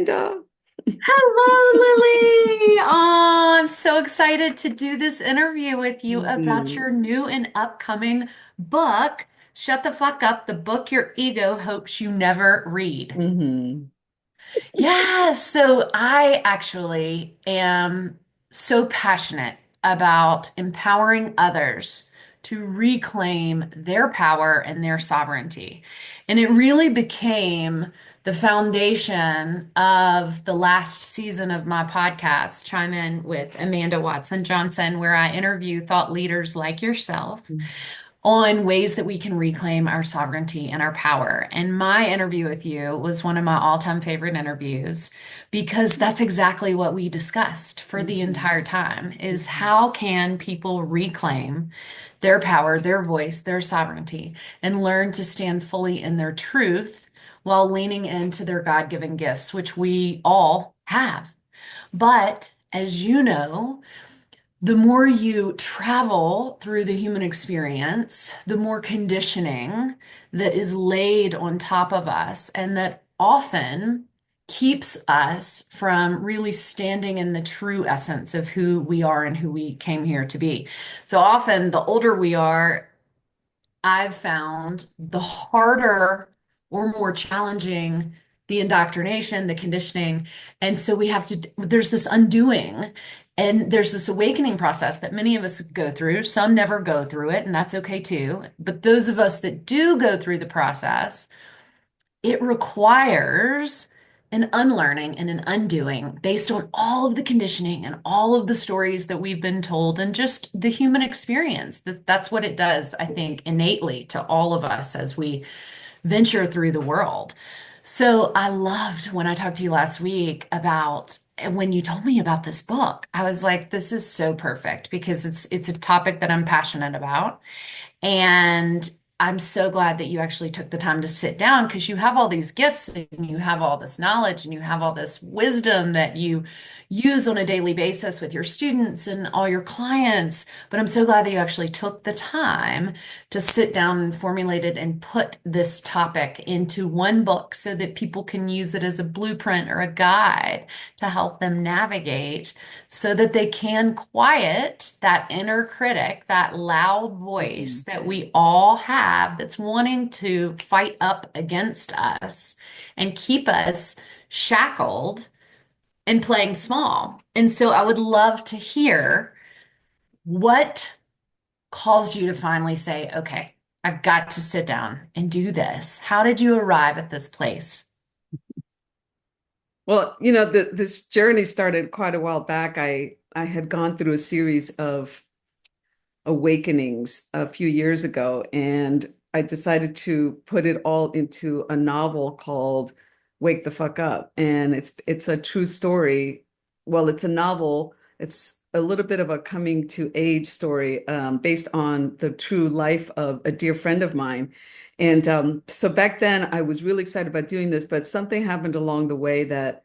Amanda. Hello, Lily. Oh, I'm so excited to do this interview with you about Mhm. your new and upcoming book, Shut the Fuck Up, the book your ego hopes you never read. Mhm. Yeah, so I actually am so passionate about empowering others to reclaim their power and their sovereignty. And it really became the foundation of the last season of my podcast, Chime In with Amanda Watson Johnson, where I interview thought leaders like yourself on ways that we can reclaim our sovereignty and our power. And my interview with you was one of my all-time favorite interviews because that's exactly what we discussed for the Mhm. entire time is Mhm. how can people reclaim their power, their voice, their sovereignty, and learn to stand fully in their truth while leaning into their God-given gifts, which we all have. But as you know, the more you travel through the human experience, the more conditioning that is laid on top of us, and that often keeps us from really standing in the true essence of who we are and who we came here to be. So often, the older we are, I've found the harder or more challenging the indoctrination, the conditioning. And so there's this undoing and there's this awakening process that many of us go through. Some never go through it, and that's okay too. But those of us that do go through the process, it requires an unlearning and an undoing based on all of the conditioning and all of the stories that we've been told and just the human experience. That's what it does, I think, innately to all of us as we venture through the world. So I loved when I talked to you last week about and when you told me about this book. I was like, this is so perfect because it's a topic that I'm passionate about. And I'm so glad that you actually took the time to sit down because you have all these gifts and you have all this knowledge and you have all this wisdom that you use on a daily basis with your students and all your clients. But I'm so glad that you actually took the time to sit down and formulate it and put this topic into one book so that people can use it as a blueprint or a guide to help them navigate so that they can quiet that inner critic, that loud voice Mhm. that we all have that's wanting to fight up against us and keep us shackled and playing small. And so I would love to hear what caused you to finally say, okay, I've got to sit down and do this. How did you arrive at this place? Well, this journey started quite a while back. I had gone through a series of awakenings a few years ago, and I decided to put it all into a novel called Wake the Fuck Up. And it's a true story. Well, it's a novel. It's a little bit of a coming to age story based on the true life of a dear friend of mine. And so back then I was really excited about doing this, but something happened along the way that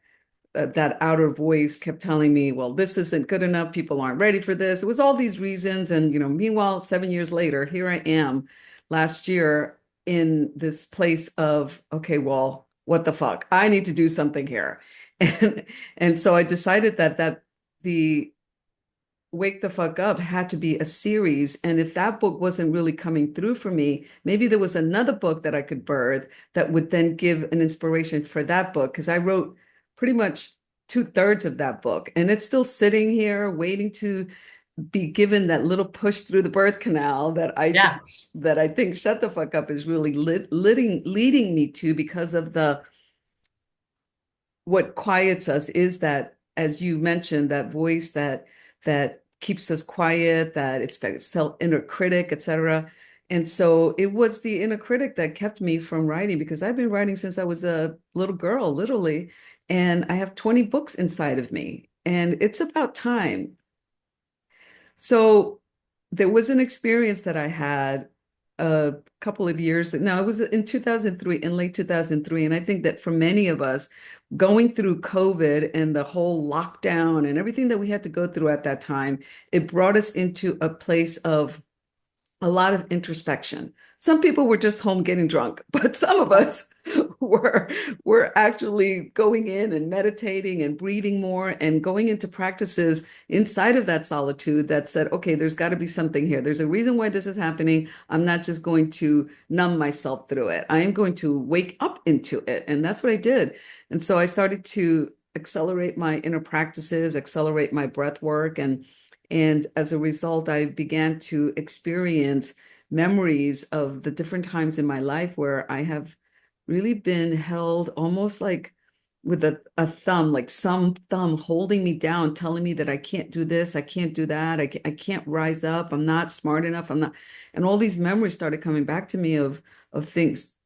outer voice kept telling me, well, this isn't good enough. People aren't ready for this. It was all these reasons. And, meanwhile, 7 years later, here I am last year in this place of, okay, well, what the fuck? I need to do something here. And and so I decided that the Wake the Fuck Up had to be a series. And if that book wasn't really coming through for me, maybe there was another book that I could birth that would then give an inspiration for that book. Because I wrote pretty much two-thirds of that book, and it's still sitting here waiting to be given that little push through the birth canal Yeah. that I think Shut the Fuck Up is really leading me to because of the what quiets us is that, as you mentioned, that voice that keeps us quiet, that it's that self inner critic, etc. And so it was the inner critic that kept me from writing because I've been writing since I was a little girl, literally, and I have 20 books inside of me, and it's about time. So there was an experience that I had a couple of years. No, it was in 2003, in late 2003. And I think that for many of us, going through COVID and the whole lockdown and everything that we had to go through at that time, it brought us into a place of a lot of introspection. Some people were just home getting drunk, but some of us we're actually going in and meditating and breathing more and going into practices inside of that solitude that said, okay, there's got to be something here. There's a reason why this is happening. I'm not just going to numb myself through it. I am going to wake up into it. And that's what I did. And so I started to accelerate my inner practices, accelerate my breath work, and as a result, I began to experience memories of the different times in my life where I have really been held almost like with a thumb, like some thumb holding me down, telling me that I can't do this, I can't do that, I can't rise up, I'm not smart enough, I'm not. And all these memories started coming back to me of things,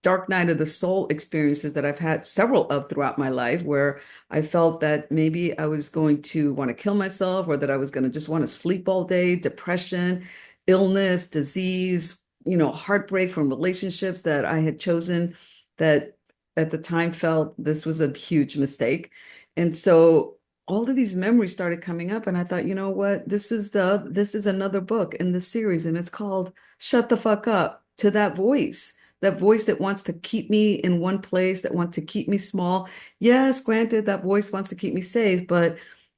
dark night of the soul experiences that I've had several of throughout my life, where I felt that maybe I was going to want to kill myself or that I was going to just want to sleep all day, depression, illness, disease, heartbreak from relationships that I had chosen that at the time felt this was a huge mistake. And so all of these memories started coming up and I thought, you know what, this is another book in the series and it's called Shut the Fuck Up to that voice that wants to keep me in one place, that wants to keep me small. Yes, granted, that voice wants to keep me safe, but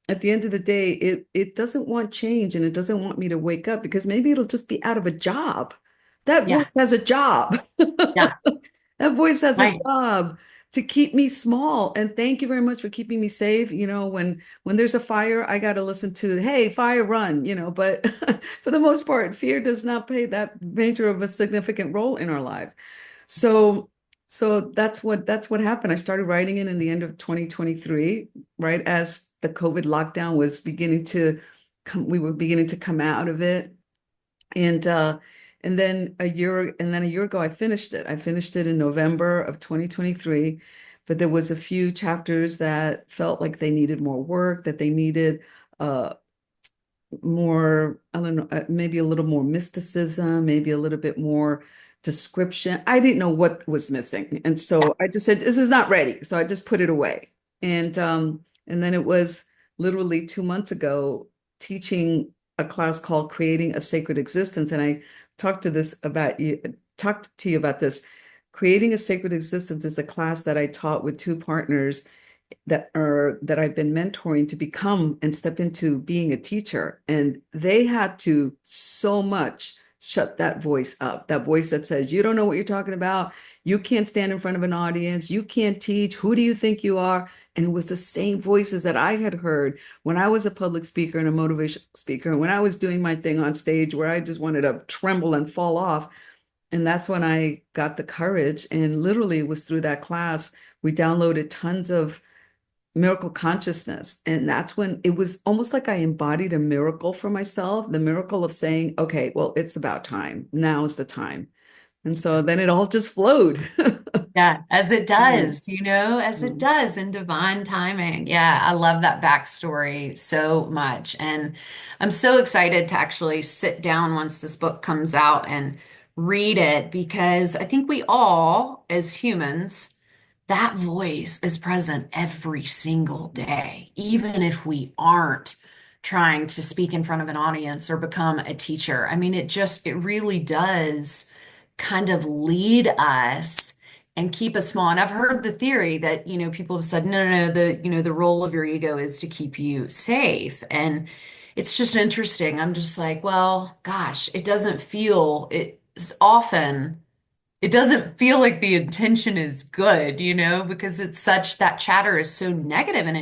at the end of the day, it doesn't want change and it doesn't want me to wake up because maybe it'll just be out of a job. That Yeah. voice has a job. Yeah. That voice has a Right. job to keep me small. And thank you very much for keeping me safe. When there's a fire, I got to listen to, hey, fire, run, but for the most part, fear does not play that major of a significant role in our lives. So so that's what happened. I started writing it in the end of 2023, right as the COVID lockdown was beginning to come, we were beginning to come out of it. And and then a year ago I finished it. I finished it in November of 2023, but there was a few chapters that felt like they needed more work, that they needed uh more, I don't know, maybe a little more mysticism, maybe a little bit more description. I didn't know what was missing. And Yeah. so I just said, this is not ready. So I just put it away. And then it was literally 2 months ago teaching a class called Creating a Sacred Existence. And I talked to you about this. Creating a Sacred Existence is a class that I taught with two partners that I've been mentoring to become and step into being a teacher. And they had to so much shut that voice up, that voice that says, you don't know what you're talking about. You can't stand in front of an audience. You can't teach. Who do you think you are? And it was the same voices that I had heard when I was a public speaker and a motivational speaker, and when I was doing my thing on stage where I just wanted to tremble and fall off. And that's when I got the courage. And literally it was through that class, we downloaded tons of miracle consciousness. And that's when it was almost like I embodied a miracle for myself, the miracle of saying, okay, well, it's about time. Now is the time. And so then it all just flowed. Yeah, as it Yeah. does, as it does in divine timing. Yeah, I love that backstory so much. And I'm so excited to actually sit down once this book comes out and read it because I think we all, as humans, that voice is present every single day, even if we aren't trying to speak in front of an audience or become a teacher. I mean, it really does kind of lead us and keep us small. And I've heard the theory that, people have said, no, no, no, the role of your ego is to keep you safe. And it's just interesting. I'm just like, well, gosh, it's often it doesn't feel like the intention is good, because that chatter is so negative and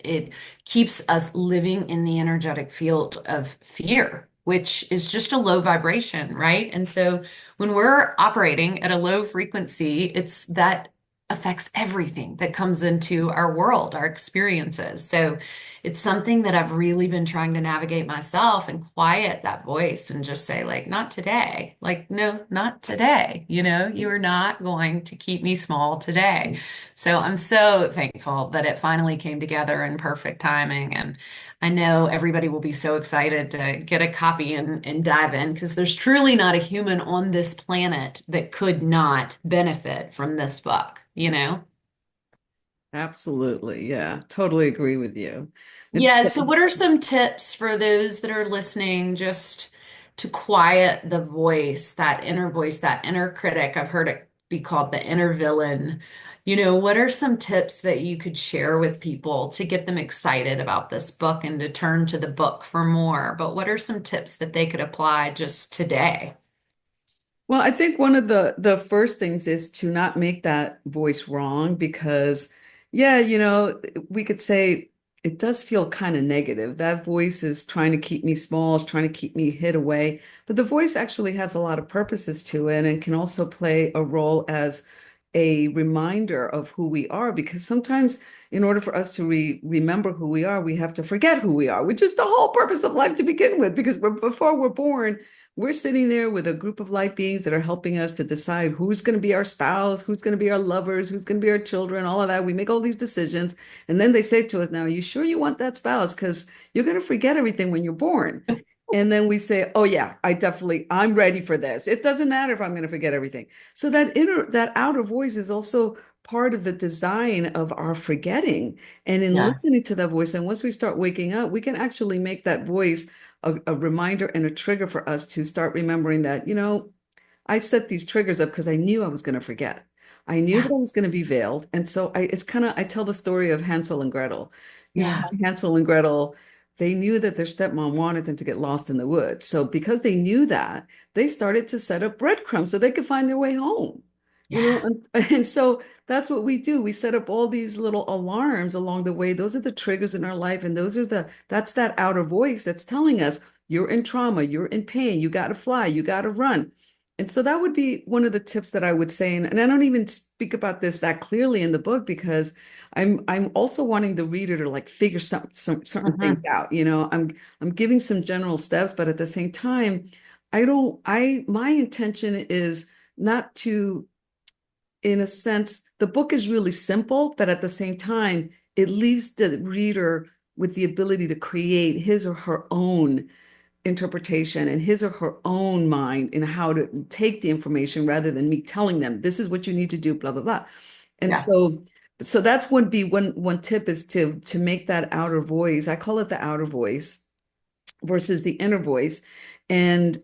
it keeps us living in the energetic field of fear, which is just a low vibration, right? And so when we're operating at a low frequency, it's that affects everything that comes into our world, our experiences. So it's something that I've really been trying to navigate myself and quiet that voice and just say, like, not today. Like, no, not today. You are not going to keep me small today. So I'm so thankful that it finally came together in perfect timing. And I know everybody will be so excited to get a copy and dive in because there's truly not a human on this planet that could not benefit from this book. Absolutely. Yeah, totally agree with you. It's Yeah, so what are some tips for those that are listening just to quiet the voice, that inner critic? I've heard it be called the inner villain. What are some tips that you could share with people to get them excited about this book and to turn to the book for more? But what are some tips that they could apply just today? Well, I think one of the first things is to not make that voice wrong because yeah, we could say it does feel kind of negative. That voice is trying to keep me small, is trying to keep me hid away, but the voice actually has a lot of purposes to it and can also play a role as a reminder of who we are because sometimes in order for us to remember who we are, we have to forget who we are, which is the whole purpose of life to begin with because before we're born we're sitting there with a group of light beings that are helping us to decide who's going to be our spouse, who's going to be our lovers, who's going to be our children, all of that. We make all these decisions. And then they say to us, now, are you sure you want that spouse? Because you're going to forget everything when you're born. And then we say, oh, yeah, I'm ready for this. It doesn't matter if I'm going to forget everything. So that outer voice is also part of the design of our forgetting. And in Yeah. listening to that voice, and once we start waking up, we can actually make that voice a reminder and a trigger for us to start remembering that, I set these triggers up because I knew I was going to forget. I knew that Yeah. I was going to be veiled. And so it's kind of, I tell the story of Hansel and Gretel. Yeah. How Hansel and Gretel, they knew that their stepmom wanted them to get lost in the woods. So because they knew that, they started to set up breadcrumbs so they could find their way home. Yeah. And so that's what we do. We set up all these little alarms along the way. Those are the triggers in our life. And that's that outer voice that's telling us you're in trauma, you're in pain, you got to fly, you got to run. And so that would be one of the tips that I would say. And I don't even speak about this that clearly in the book because I'm also wanting the reader to like figure some certain things Mhm. out. I'm giving some general steps, but at the same time, my intention is not to, in a sense, the book is really simple, but at the same time, it leaves the reader with the ability to create his or her own interpretation and his or her own mind in how to take the information rather than me telling them this is what you need to do, blah blah blah. And Yeah. so that's one tip is to make that outer voice. I call it the outer voice versus the inner voice, and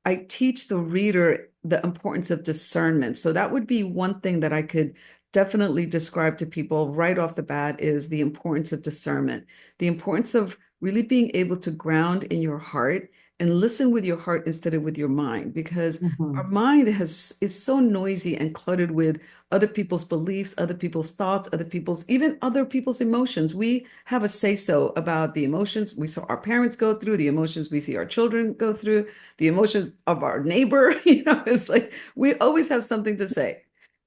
I teach the reader the importance of discernment. So that would be one thing that I could definitely describe to people right off the bat is the importance of discernment, the importance of really being able to ground in your heart and listen with your heart instead of with your mind, because our Mhm. mind is so noisy and cluttered with other people's beliefs, other people's thoughts, even other people's emotions. We have a say so about the emotions we saw our parents go through, the emotions we see our children go through, the emotions of our neighbor. It's like we always have something to say.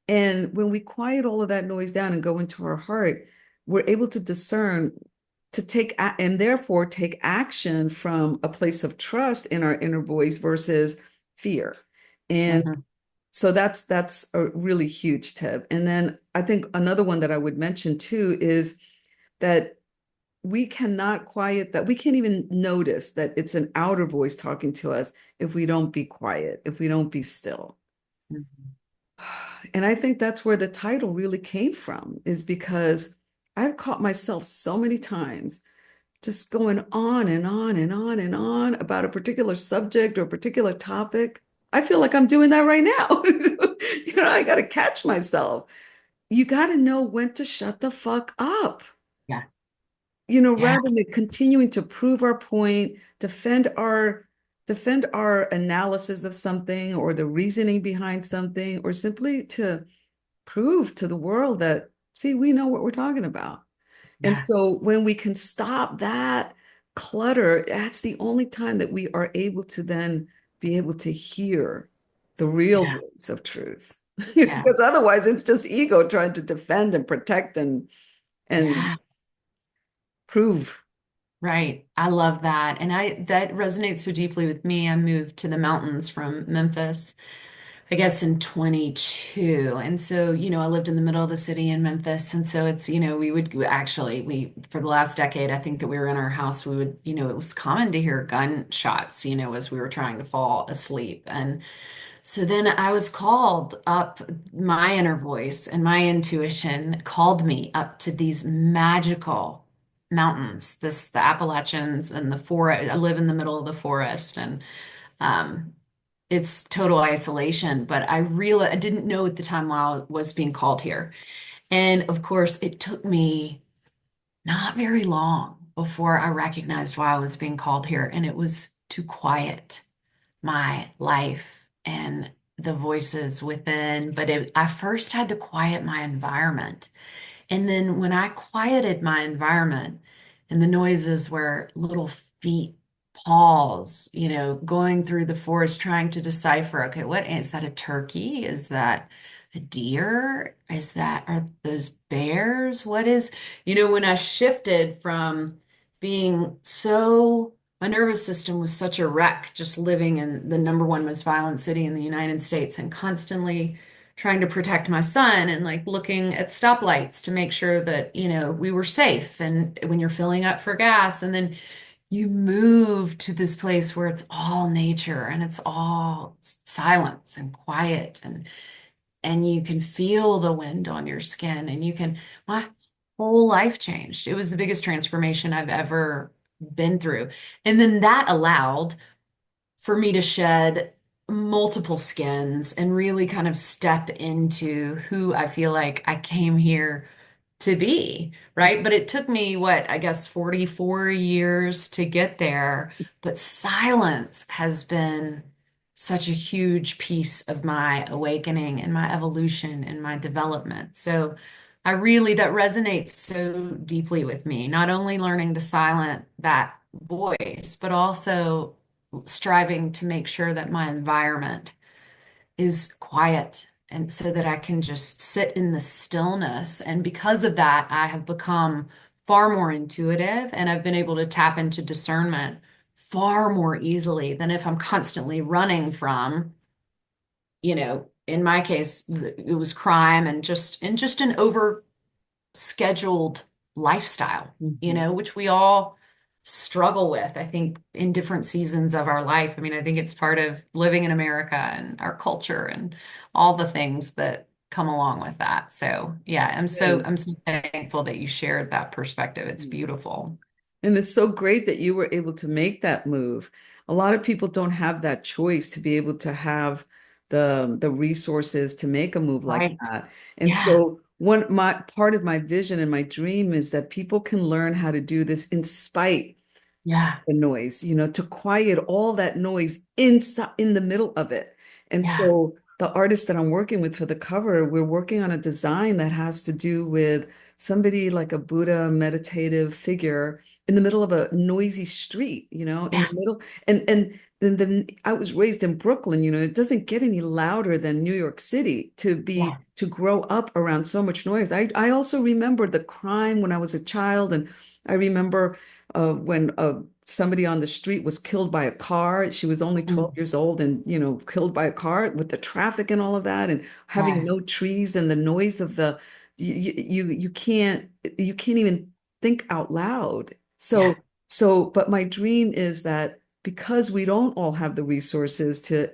And when we quiet all of that noise down and go into our heart, we're able to discern and therefore take action from a place of trust in our inner voice versus fear. And Mhm. so that's a really huge tip. And then I think another one that I would mention too is that we can't even notice that it's an outer voice talking to us if we don't be quiet, if we don't be still. Mhm. And I think that's where the title really came from, is because I've caught myself so many times just going on and on and on and on about a particular subject or a particular topic. I feel like I'm doing that right now. I got to catch myself. You got to know when to shut the fuck up. Yeah. Yeah. Rather than continuing to prove our point, defend our analysis of something or the reasoning behind something, or simply to prove to the world that, see, we know what we're talking about. And Yeah. so when we can stop that clutter, that's the only time that we are able to then be able to hear the real Yeah. voice of truth. Yeah. Because otherwise it's just ego trying to defend and protect and Yeah. prove. Right. I love that. And that resonates so deeply with me. I moved to the mountains from Memphis, I guess in 22. And so, I lived in the middle of the city in Memphis. And so for the last decade, I think that we were in our house, it was common to hear gunshots, as we were trying to fall asleep. And so then I was called up, my inner voice and my intuition called me up to these magical mountains, the Appalachians and the forest. I live in the middle of the forest, and um, it's total isolation. But I didn't know at the time why I was being called here. And of course, it took me not very long before I recognized why I was being called here, and it was to quiet my life and the voices within. But I first had to quiet my environment. And then when I quieted my environment and the noises were little feet, paws, going through the forest trying to decipher, okay, what is that, a turkey? Is that a deer? Are those bears? When I shifted from being my nervous system was such a wreck, just living in the number one most violent city in the United States and constantly trying to protect my son and like looking at stoplights to make sure that, we were safe. And when you're filling up for gas, and then you move to this place where it's all nature and it's all silence and quiet, and you can feel the wind on your skin, and my whole life changed. It was the biggest transformation I've ever been through. And then that allowed for me to shed multiple skins and really kind of step into who I feel like I came here to be, right? But it took me, what, I guess 44 years to get there. But silence has been such a huge piece of my awakening and my evolution and my development. So that resonates so deeply with me, not only learning to silence that voice, but also striving to make sure that my environment is quiet and so that I can just sit in the stillness. And because of that, I have become far more intuitive and I've been able to tap into discernment far more easily than if I'm constantly running from, in my case, it was crime and just an over scheduled lifestyle, Mhm. which we all struggle with, I think, in different seasons of our life. I mean, I think it's part of living in America and our culture and all the things that come along with that. So, yeah, And I'm so thankful that you shared that perspective. It's mm, beautiful. and it's so great that you were able to make that move. A lot of people don't have that choice to be able to have the resources to make a move like Right. that. And Yeah. so one my part of my vision and my dream is that people can learn how to do this in spite Yeah. the noise, to quiet all that noise inside in the middle of it. And Yeah. so the artist that I'm working with for the cover, we're working on a design that has to do with somebody like a Buddha meditative figure in the middle of a noisy street, in the Yeah. middle. And then I was raised in Brooklyn, it doesn't get any louder than New York City Yeah. to grow up around so much noise. I also remember the crime when I was a child, and I remember when somebody on the street was killed by a car. She was only 12 Mm. years old and, killed by a car with the traffic and all of that and having Yeah. no trees and the noise of you can't even think out loud. Yeah. But my dream is that because we don't all have the resources to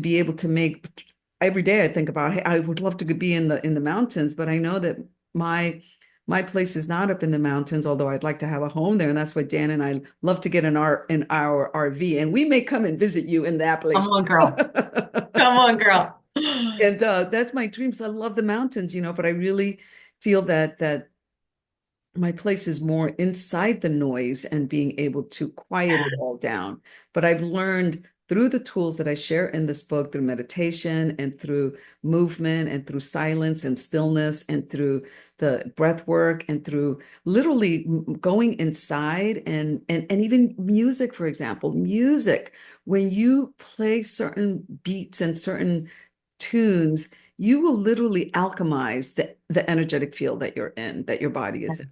be able to make every day I think about, hey, I would love to be in the mountains, but I know that my my place is not up in the mountains, although I'd like to have a home there. And that's why Dan and I love to get in our RV. And we may come and visit you in the Come Appalachians. on, girl. Come on, girl. And that's my dreams. I love the mountains, but I really feel that my place is more inside the noise and being able to quiet it all down. But I've learned through the tools that I share in this book, through meditation and through movement and through silence and stillness and through the breath work and through literally going inside and even music, for example, music, when you play certain beats and certain tunes, you will literally alchemize the energetic field that you're in, that your body Yeah. is in.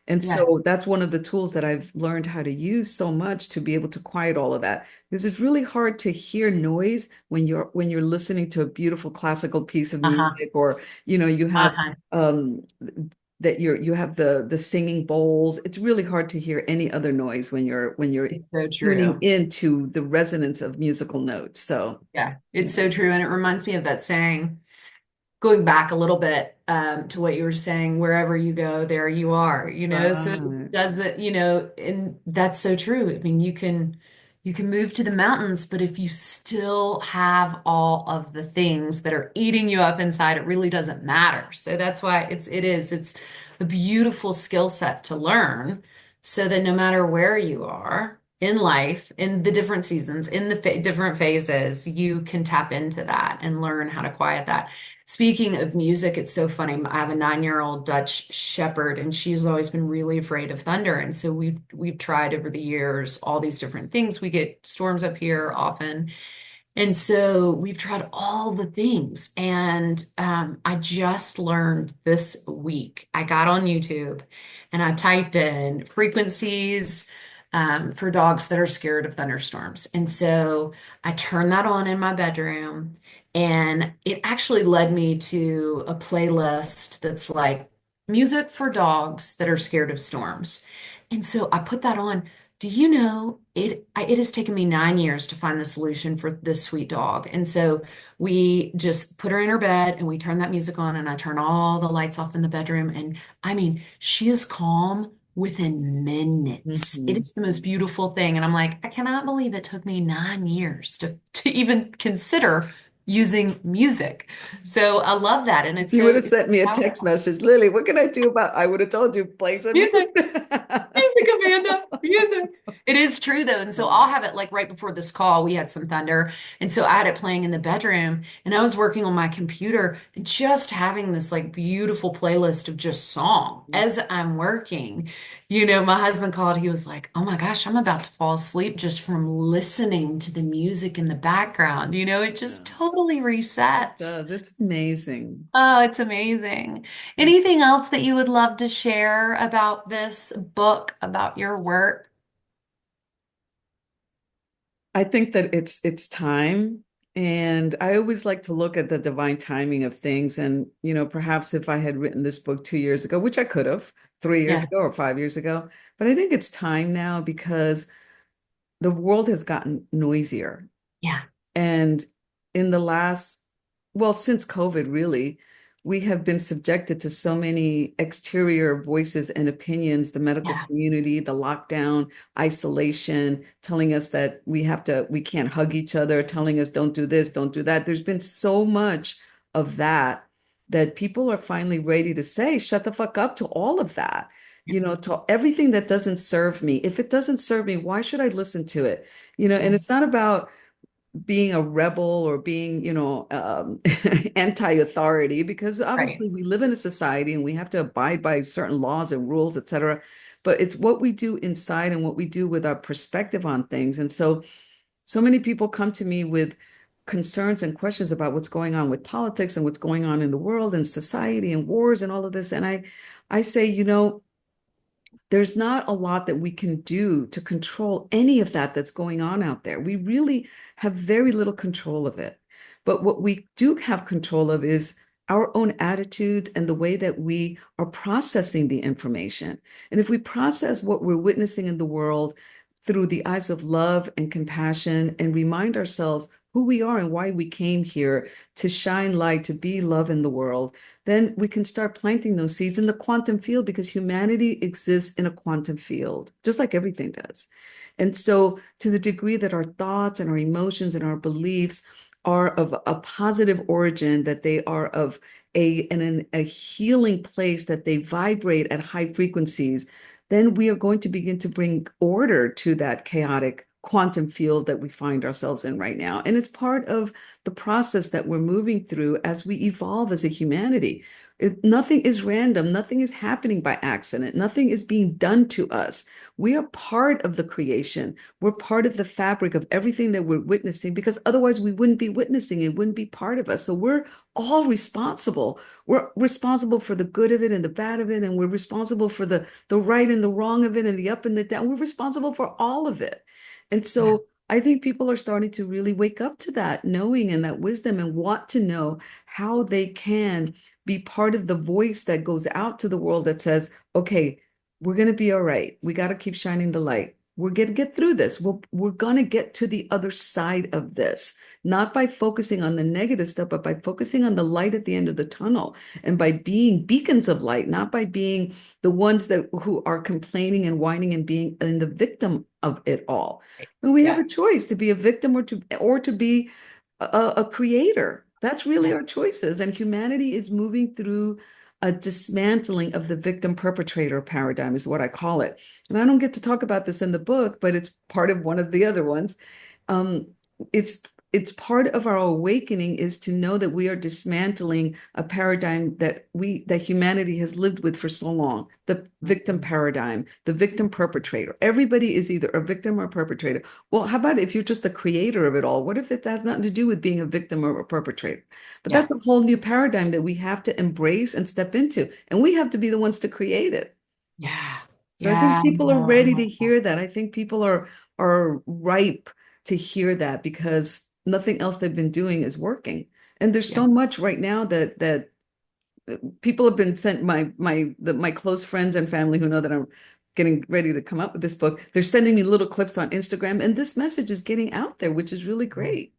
And Yeah. so that's one of the tools that I've learned how to use so much to be able to quiet all of that. Because it's really hard to hear noise when you're listening to a beautiful classical piece of Uh-huh. music, or you have Uh-huh. um that you have the singing bowls. It's really hard to hear any other noise when you're It's so tuning true. into the resonance of musical notes. So, Yeah, you it's so know. true. And it reminds me of that saying, going back a little bit to what you were saying, wherever you go, there you are, so it Right. doesn't, and that's so true. I mean, you can move to the mountains, but if you still have all of the things that are eating you up inside, it really doesn't matter. So that's why it's a beautiful skill set to learn so that no matter where you are in life, in the different seasons, in the different phases, you can tap into that and learn how to quiet that. Speaking of music, it's so funny. I have a 9-year-old Dutch Shepherd, and she's always been really afraid of thunder. And so we've tried over the years all these different things. We get storms up here often, and so we've tried all the things. And I just learned this week. I got on YouTube and I typed in frequencies for dogs that are scared of thunderstorms. And so I turned that on in my bedroom, and it actually led me to a playlist that's like music for dogs that are scared of storms. And so I put that on. Do you know it has taken me 9 years to find the solution for this sweet dog. And so we just put her in her bed and we turn that music on, and I turn all the lights off in the bedroom. And I mean, she is calm within minutes. It Mhm. is the most beautiful thing. And I'm like, I cannot believe it took me 9 years to even consider using music. So I love that. And If you would have it's so sent me a text powerful. message, Lily, what can I do about? I would have told you play some Music. music. Music, Amanda. Music. It is true though. And so I'll have it like right before this call, we had some thunder. And so I had it playing in the bedroom, and I was working on my computer and just having this like beautiful playlist of just song as I'm working. My husband called, he was like, "Oh my gosh, I'm about to fall asleep just from listening to the music in the background." It just Yeah, totally it resets. does. It's amazing. Oh, it's amazing. Anything else that you would love to share about this book, about your work? I think that it's time. And I always like to look at the divine timing of things. And, perhaps if I had written this book 2 years ago, which I could have, 3 years Yeah, ago or 5 years ago, but I think it's time now because the world has gotten noisier. yeah, And in the last, well, since COVID, really, we have been subjected to so many exterior voices and opinions, the medical yeah, community, the lockdown, isolation, telling us that we can't hug each other, telling us don't do this, don't do that. There's been so much of that that people are finally ready to say, shut the fuck up to all of that. To everything that doesn't serve me. If it doesn't serve me, why should I listen to it? yeah, And it's not about being a rebel or being, anti-authority, because right. obviously we live in a society and we have to abide by certain laws and rules, et cetera. But it's what we do inside and what we do with our perspective on things. And so many people come to me with concerns and questions about what's going on with politics and what's going on in the world and society and wars and all of this. And I say, there's not a lot that we can do to control any of that that's going on out there. We really have very little control of it. But what we do have control of is our own attitudes and the way that we are processing the information. And if we process what we're witnessing in the world through the eyes of love and compassion and remind ourselves who we are and why we came here to shine light, to be love in the world, then we can start planting those seeds in the quantum field, because humanity exists in a quantum field, just like everything does. And so, to the degree that our thoughts and our emotions and our beliefs are of a positive origin, that they are of a healing place, that they vibrate at high frequencies, then we are going to begin to bring order to that chaotic quantum field that we find ourselves in right now. And it's part of the process that we're moving through as we evolve as a humanity. Nothing is random. Nothing is happening by accident. Nothing is being done to us. We are part of the creation. We're part of the fabric of everything that we're witnessing, because otherwise we wouldn't be witnessing. It wouldn't be part of us. So we're all responsible. We're responsible for the good of it and the bad of it. And we're responsible for the right and the wrong of it and the up and the down. We're responsible for all of it. And Yeah, so I think people are starting to really wake up to that knowing and that wisdom, and want to know how they can be part of the voice that goes out to the world that says, okay, we're going to be all right. We got to keep shining the light. we're going to get through this. We're going to get to the other side of this, not by focusing on the negative stuff, but by focusing on the light at the end of the tunnel and by being beacons of light, not by being the ones that who are complaining and whining and being in the victim of it all. And we have Yeah. a choice to be a victim or to be a creator. That's really Yeah. our choices. And humanity is moving through a dismantling of the victim perpetrator paradigm, is what I call it. And I don't get to talk about this in the book, but it's part of one of the other ones. Um, it's it's part of our awakening is to know that we are dismantling a paradigm that humanity has lived with for so long, the victim Mhm. paradigm, the victim perpetrator. Everybody is either a victim or a perpetrator. Well, how about if you're just the creator of it all? What if it has nothing to do with being a victim or a perpetrator? But Yeah. that's a whole new paradigm that we have to embrace and step into, and we have to be the ones to create it. Yeah. So I think Yeah. people are No, I ready love to that. hear that. I think people are ripe to hear that because nothing else they've been doing is working. And there's Yeah. so much right now that people have been sent my close friends and family who know that I'm getting ready to come up with this book. They're sending me little clips on Instagram, and this message is getting out there, which is really great.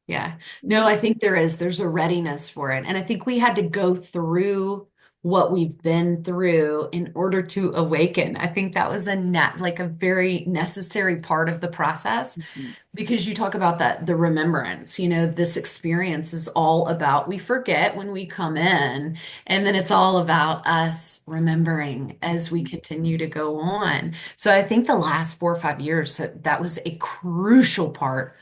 Yeah. No, Yeah. I think there's a readiness for it. And I think we had to go through what we've been through in order to awaken. I think that was like a very necessary part of the process Mhm. because you talk about that, the remembrance, this experience is all about, we forget when we come in, and then it's all about us remembering as we continue to go on. So I think the last 4 or 5 years, that was a crucial part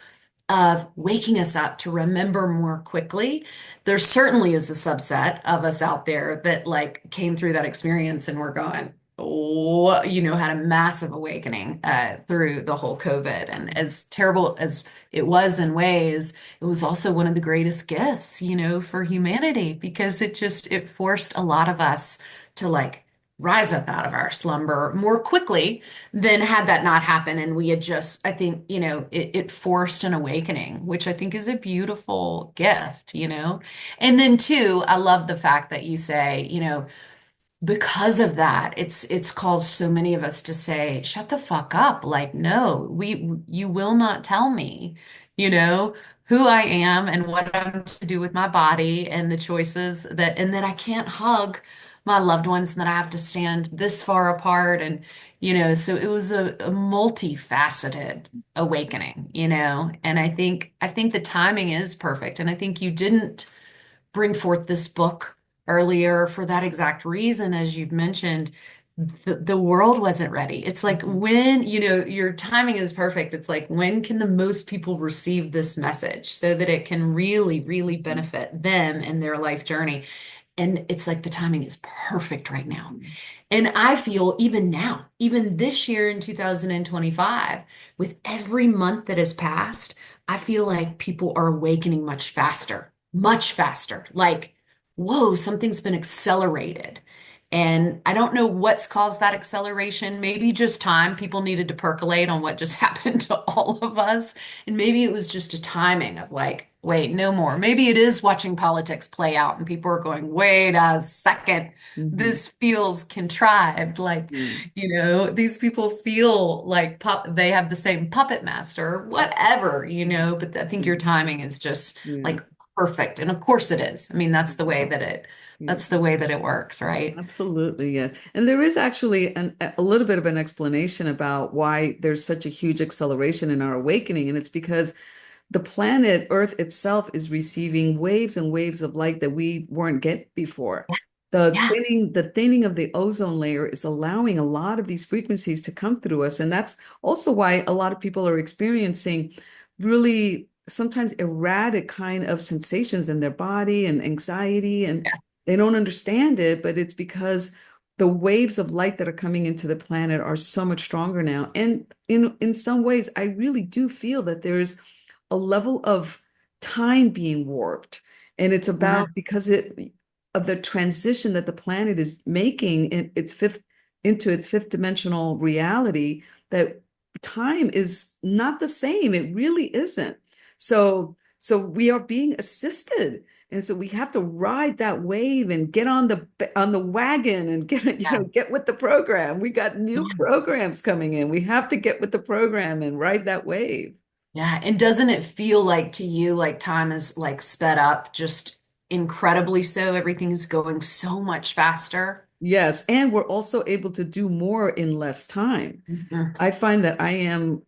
of waking us up to remember more quickly. There certainly is a subset of us out there that like came through that experience and we're going, oh, had a massive awakening through the whole COVID. And as terrible as it was in ways, it was also one of the greatest gifts, for humanity because it forced a lot of us to like rise up out of our slumber more quickly than had that not happened. And we had just, I think, it forced an awakening, which I think is a beautiful gift. And then two, I love the fact that you say, because of that, it's caused so many of us to say, shut the fuck up. Like, no, you will not tell me, you know, who I am and what I'm to do with my body and the choices and that I can't hug my loved ones and that I have to stand this far apart. And, so it was a multifaceted awakening. And I think the timing is perfect. And I think you didn't bring forth this book earlier for that exact reason, as you've mentioned. The world wasn't ready. It's like Mhm. when, your timing is perfect. It's like, when can the most people receive this message so that it can really, really benefit them in their life journey? And it's like the timing is perfect right now. Mhm. And I feel even now, even this year in 2025, with every month that has passed, I feel like people are awakening much faster, much faster. Like, whoa, something's been accelerated. And I don't know what's caused that acceleration. Maybe just time. People needed to percolate on what just happened to all of us. And maybe it was just a timing of like, wait, no more. Maybe it is watching politics play out and people are going, wait a second, Mhm. this feels contrived. Like, Yeah. these people feel like they have the same puppet master, whatever. But I think your Mhm. timing is just Yeah. like perfect. And of course it is. I mean, Yeah. that's the way that it works, right? Absolutely, yes. And there is actually a little bit of an explanation about why there's such a huge acceleration in our awakening. And it's because the planet Earth itself is receiving waves and waves of light that we weren't getting before. Yeah. The thinning of the ozone layer is allowing a lot of these frequencies to come through us. And that's also why a lot of people are experiencing really sometimes erratic kind of sensations in their body and anxiety, and Yeah. they don't understand it, but it's because the waves of light that are coming into the planet are so much stronger now. And in some ways, I really do feel that there's a level of time being warped. And it's Yeah. about because of the transition that the planet is making in its fifth dimensional reality, that time is not the same. It really isn't. So we are being assisted And so we have to ride that wave and get on the wagon and Yeah. get with the program. We got new programs coming in. We have to get with the program and ride that wave. Yeah. And doesn't it feel like to you like time is like sped up just incredibly so? Everything is going so much faster. Yes, and we're also able to do more in less time. Mhm. I find that I am,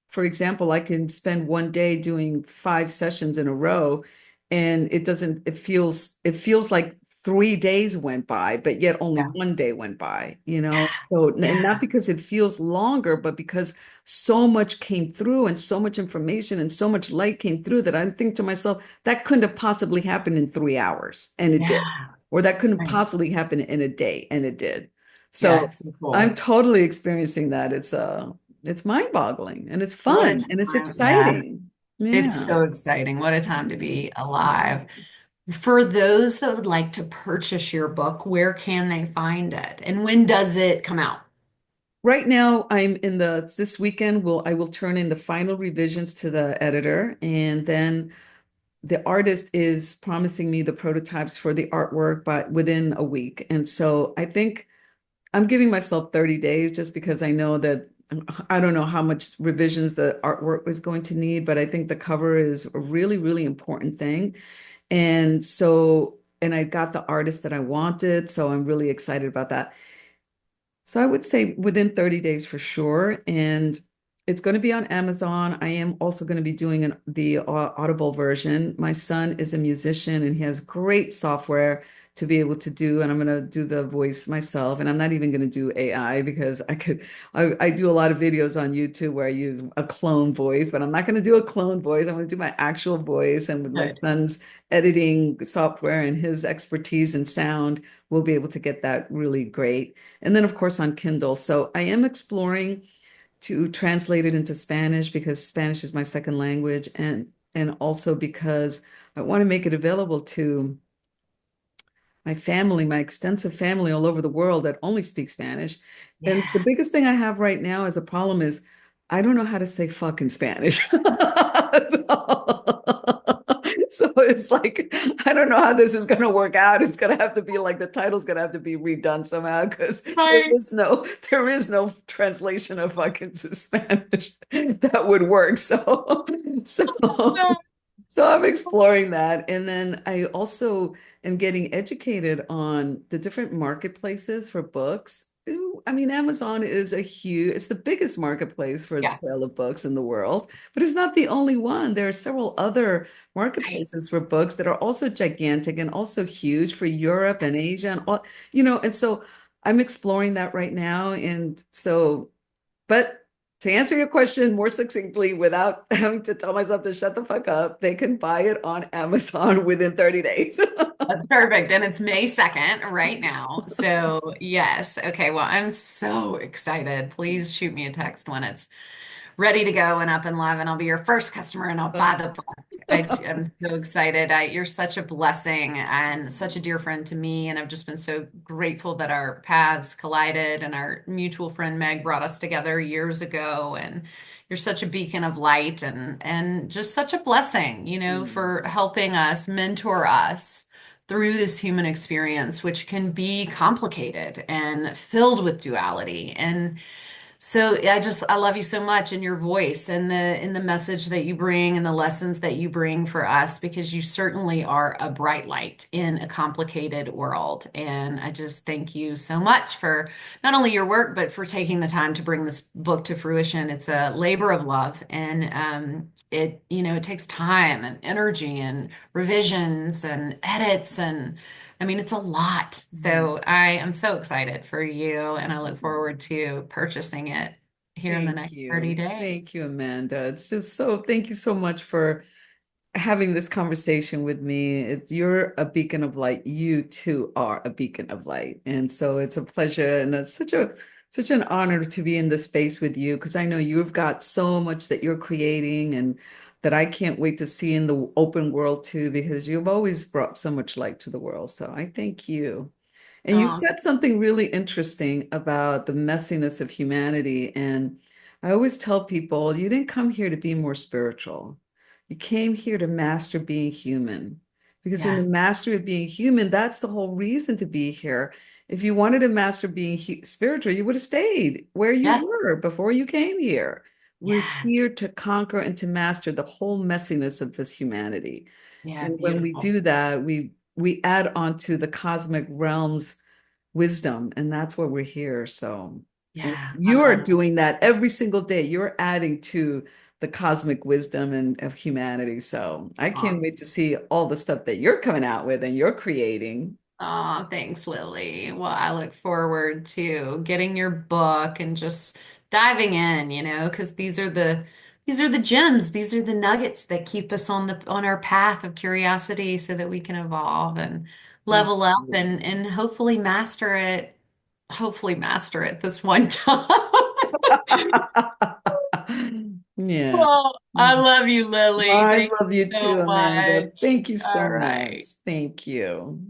for example, I can spend one day doing 5 sessions in a row, and it feels like 3 days went by, but yet only Yeah. one day went by, you know? So, and not Yeah. because it feels longer, but because so much came through and so much information and so much light came through that I think to myself, that couldn't have possibly happened in 3 hours, and it did. Yeah. Or that couldn't Right. possibly happen in a day, and it did. Yeah. So It's so I'm cool. totally experiencing that. It's mind-boggling and it's What a fun and it's time. Yeah. exciting. It's Yeah. so exciting. What a time to be alive. For those that would like to purchase your book, where can they find it? And when does it come out? Right now, I'm in this weekend I will turn in the final revisions to the editor, and then the artist is promising me the prototypes for the artwork, but within a week. And so I think I'm giving myself 30 days just because I know that I don't know how much revisions the artwork is going to need, but I think the cover is a really, really important thing. And I got the artist that I wanted, so I'm really excited about that. So I would say within 30 days for sure. And it's going to be on Amazon. I am also going to be doing the Audible version. My son is a musician and he has great software to be able to do, and I'm going to do the voice myself. And I'm not even going to do AI because I do a lot of videos on YouTube where I use a clone voice, but I'm not going to do a clone voice. I'm going to do my actual voice. And with my Good. son's editing software and his expertise in sound, we'll be able to get that really great. And then, of course, on Kindle. So I am exploring to translate it into Spanish because Spanish is my second language, and also because I want to make it available to my family, my extensive family all over the world that only speak Spanish. And the Yeah. biggest thing I have right now as a problem is I don't know how to say fuck in Spanish. So it's like, I don't know how this is going to work out. It's going to have to be like the title's going to have to be redone somehow because Right. there is no translation of fuck into Spanish that would work. So I'm exploring that. And then I also am getting educated on the different marketplaces for books. Ooh, I mean, Amazon is it's the biggest marketplace for the Yeah. sale of books in the world, but it's not the only one. There are several other Right. marketplaces for books that are also gigantic and also huge for Europe and Asia and all, and so I'm exploring that right now. And so but to answer your question more succinctly, without having to tell myself to shut the fuck up, they can buy it on Amazon within 30 days. That's perfect. And it's May 2nd right now. So, yes. Okay. Well, I'm so excited. Please shoot me a text when it's ready to go and up and live, and I'll be your first customer and I'll buy the book. I'm so excited. You're such a blessing and such a dear friend to me. And I've just been so grateful that our paths collided and our mutual friend Meg brought us together years ago. And you're such a beacon of light and just such a blessing, Mm, for helping us, mentor us through this human experience, which can be complicated and filled with duality. And so I love you so much in your voice and the message that you bring and the lessons that you bring for us because you certainly are a bright light in a complicated world. And I just thank you so much for not only your work but for taking the time to bring this book to fruition. It's a labor of love, and it takes time and energy and revisions and edits, and I mean, it's a lot. mm, So I am so excited for you, and I look mm. forward to purchasing it here in the Thank next 30 you. days. Thank you, Amanda. Thank you so much for having this conversation with me. You're a beacon of light. You too are a beacon of light. And so it's a pleasure and it's such an honor to be in this space with you because I know you've got so much that you're creating and that I can't wait to see in the open world too, because you've always brought so much light to the world. So I thank you. And you Oh, said something really interesting about the messiness of humanity. And I always tell people, you didn't come here to be more spiritual. You came here to master being human. Because in the Yeah. mastery of being human, that's the whole reason to be here. If you wanted to master being spiritual, you would have stayed where you Yeah. were before you came here. We're Yeah. here to conquer and to master the whole messiness of this humanity. Yeah. And when we Beautiful. do that, we add on to the cosmic realm's wisdom, and that's why we're here. So, and Yeah. I you're love doing that every single day. You're adding to the cosmic wisdom and of humanity. So I it. can't wait to see all the stuff that you're coming out with and you're creating. Oh, thanks, Lily. Well, I look forward to getting your book and just diving in, because these are the gems, these are the nuggets that keep us on our path of curiosity so that we can evolve and level up Absolutely. and hopefully master it this one time. Yeah. Well, I love you, Well, Lily. I Thank love you you so too, Amanda. much. Thank you so All much. right. Thank you.